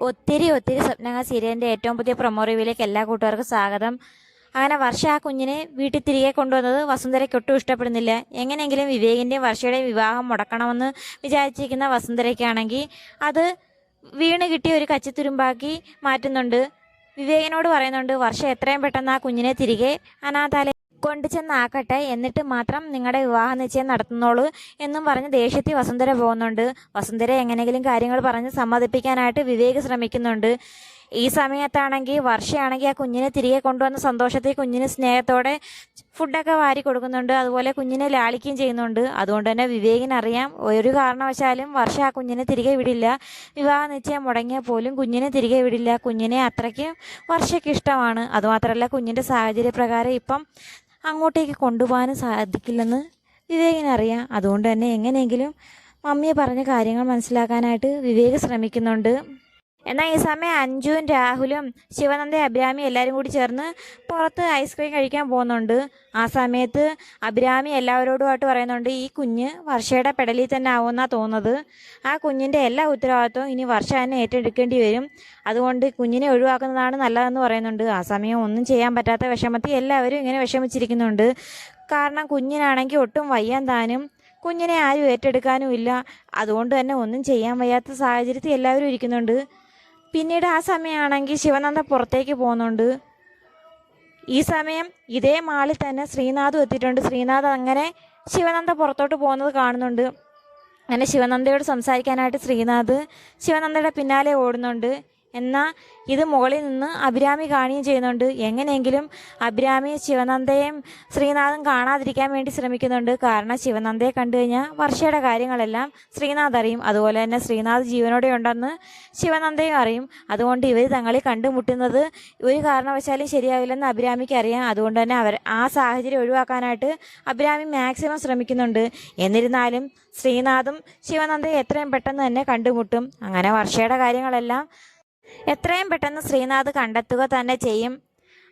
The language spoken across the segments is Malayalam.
ഒത്തിരി സ്വപ്നങ്ങൾ സീരിയലിൻ്റെ ഏറ്റവും പുതിയ പ്രൊമോ റിവ്യൂയിലേക്ക് എല്ലാ കൂട്ടുകാർക്കും സ്വാഗതം. അങ്ങനെ വർഷ ആ കുഞ്ഞിനെ വീട്ടിൽ തിരികെ കൊണ്ടുവന്നത് വസുന്ധരയ്ക്ക് ഒട്ടും ഇഷ്ടപ്പെടുന്നില്ല. എങ്ങനെയെങ്കിലും വിവേകിൻ്റെയും വർഷയുടെയും വിവാഹം മുടക്കണമെന്ന് വിചാരിച്ചിരിക്കുന്ന വസുന്ധരയ്ക്കാണെങ്കിൽ അത് വീണ് കിട്ടിയ ഒരു കച്ചിത്തുരുമ്പാക്കി മാറ്റുന്നുണ്ട്. വിവേകിനോട് പറയുന്നുണ്ട്, വർഷ എത്രയും പെട്ടെന്ന് ആ കുഞ്ഞിനെ തിരികെ അനാഥാലയം കൊണ്ടുചെന്നാക്കട്ടെ, എന്നിട്ട് മാത്രം നിങ്ങളുടെ വിവാഹ നിശ്ചയം നടത്തുന്നോളൂ എന്നും പറഞ്ഞ് ദേഷ്യത്തിൽ വസുന്ധര പോകുന്നുണ്ട്. വസുന്ധര എങ്ങനെയെങ്കിലും കാര്യങ്ങൾ പറഞ്ഞ് സമ്മതിപ്പിക്കാനായിട്ട് വിവേക് ശ്രമിക്കുന്നുണ്ട്. ഈ സമയത്താണെങ്കിൽ വർഷയാണെങ്കിൽ ആ കുഞ്ഞിനെ തിരികെ കൊണ്ടുവന്ന സന്തോഷത്തിൽ കുഞ്ഞിന് സ്നേഹത്തോടെ ഫുഡൊക്കെ വാരി കൊടുക്കുന്നുണ്ട്. അതുപോലെ കുഞ്ഞിനെ ലാളിക്കുകയും ചെയ്യുന്നുണ്ട്. അതുകൊണ്ട് തന്നെ വിവേകിനറിയാം ഒരു കാരണവശാലും വർഷ ആ കുഞ്ഞിനെ തിരികെ വിടില്ല. വിവാഹ നിശ്ചയം മുടങ്ങിയാൽ പോലും കുഞ്ഞിനെ തിരികെ വിടില്ല. കുഞ്ഞിനെ അത്രയ്ക്ക് വർഷയ്ക്ക് ഇഷ്ടമാണ്. അതുമാത്രമല്ല, കുഞ്ഞിൻ്റെ സാഹചര്യപ്രകാരം ഇപ്പം അങ്ങോട്ടേക്ക് കൊണ്ടുപോകാനും സാധിക്കില്ലെന്ന് വിവേകിനറിയാം. അതുകൊണ്ട് തന്നെ എങ്ങനെയെങ്കിലും മമ്മിയെ പറഞ്ഞ കാര്യങ്ങൾ മനസ്സിലാക്കാനായിട്ട് വിവേക് ശ്രമിക്കുന്നുണ്ട്. എന്നാൽ ഈ സമയം അഞ്ജുവും രാഹുലും ശിവനന്ദയും അഭിരാമി എല്ലാവരും കൂടി ചേർന്ന് പുറത്ത് ഐസ്ക്രീം കഴിക്കാൻ പോകുന്നുണ്ട്. ആ സമയത്ത് അഭിരാമി എല്ലാവരോടുമായിട്ട് പറയുന്നുണ്ട്, ഈ കുഞ്ഞ് വർഷയുടെ പെടലിൽ തന്നെ ആവുമെന്നാണ് തോന്നുന്നത്. ആ കുഞ്ഞിൻ്റെ എല്ലാ ഉത്തരവാദിത്വവും ഇനി വർഷ തന്നെ ഏറ്റെടുക്കേണ്ടി വരും. അതുകൊണ്ട് കുഞ്ഞിനെ ഒഴിവാക്കുന്നതാണ് നല്ലതെന്ന് പറയുന്നുണ്ട്. ആ സമയം ഒന്നും ചെയ്യാൻ പറ്റാത്ത വിഷമത്തിൽ എല്ലാവരും ഇങ്ങനെ വിഷമിച്ചിരിക്കുന്നുണ്ട്. കാരണം കുഞ്ഞിനാണെങ്കിൽ ഒട്ടും വയ്യാൻ താനും കുഞ്ഞിനെ ആരും ഏറ്റെടുക്കാനും ഇല്ല. അതുകൊണ്ട് തന്നെ ഒന്നും ചെയ്യാൻ വയ്യാത്ത സാഹചര്യത്തിൽ എല്ലാവരും ഇരിക്കുന്നുണ്ട്. പിന്നീട് ആ സമയമാണെങ്കിൽ ശിവനന്ദ പുറത്തേക്ക് പോകുന്നുണ്ട്. ഈ സമയം ഇതേ മാളിൽ തന്നെ ശ്രീനാഥും എത്തിയിട്ടുണ്ട്. ശ്രീനാഥ് അങ്ങനെ ശിവനന്ദ പുറത്തോട്ട് പോകുന്നത് കാണുന്നുണ്ട്. അങ്ങനെ ശിവനന്ദയോട് സംസാരിക്കാനായിട്ട് ശ്രീനാഥ് ശിവനന്ദയുടെ പിന്നാലെ ഓടുന്നുണ്ട്. എന്നാൽ ഇത് മുകളിൽ നിന്ന് അഭിരാമി കാണുകയും ചെയ്യുന്നുണ്ട്. എങ്ങനെയെങ്കിലും അഭിരാമി ശിവനന്ദയും ശ്രീനാഥും കാണാതിരിക്കാൻ വേണ്ടി ശ്രമിക്കുന്നുണ്ട്. കാരണം ശിവനന്ദയെ കണ്ടു കഴിഞ്ഞാൽ വർഷയുടെ കാര്യങ്ങളെല്ലാം ശ്രീനാഥ് അറിയും. അതുപോലെ തന്നെ ശ്രീനാഥ് ജീവനോടെ ഉണ്ടെന്ന് ശിവനന്ദയും അറിയും. അതുകൊണ്ട് ഇവർ തങ്ങളിൽ കണ്ടുമുട്ടുന്നത് ഒരു കാരണവശാലും ശരിയാവില്ലെന്ന് അഭിരാമിക്ക് അറിയാം. അതുകൊണ്ട് തന്നെ ആ സാഹചര്യം ഒഴിവാക്കാനായിട്ട് അഭിരാമി മാക്സിമം ശ്രമിക്കുന്നുണ്ട്. എന്നിരുന്നാലും ശ്രീനാഥും ശിവനന്ദയും എത്രയും പെട്ടെന്ന് തന്നെ കണ്ടുമുട്ടും. അങ്ങനെ വർഷയുടെ കാര്യങ്ങളെല്ലാം എത്രയും പെട്ടെന്ന് ശ്രീനാഥ് കണ്ടെത്തുക തന്നെ ചെയ്യും.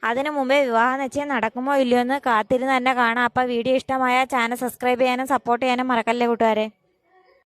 അതിനു മുമ്പേ വിവാഹ നിശ്ചയം നടക്കുമോ ഇല്ലയോ എന്ന് കാത്തിരുന്ന് തന്നെ കാണാം. അപ്പോൾ വീഡിയോ ഇഷ്ടമായ ചാനൽ സബ്സ്ക്രൈബ് ചെയ്യാനും സപ്പോർട്ട് ചെയ്യാനും മറക്കല്ലേ കൂട്ടുകാരെ.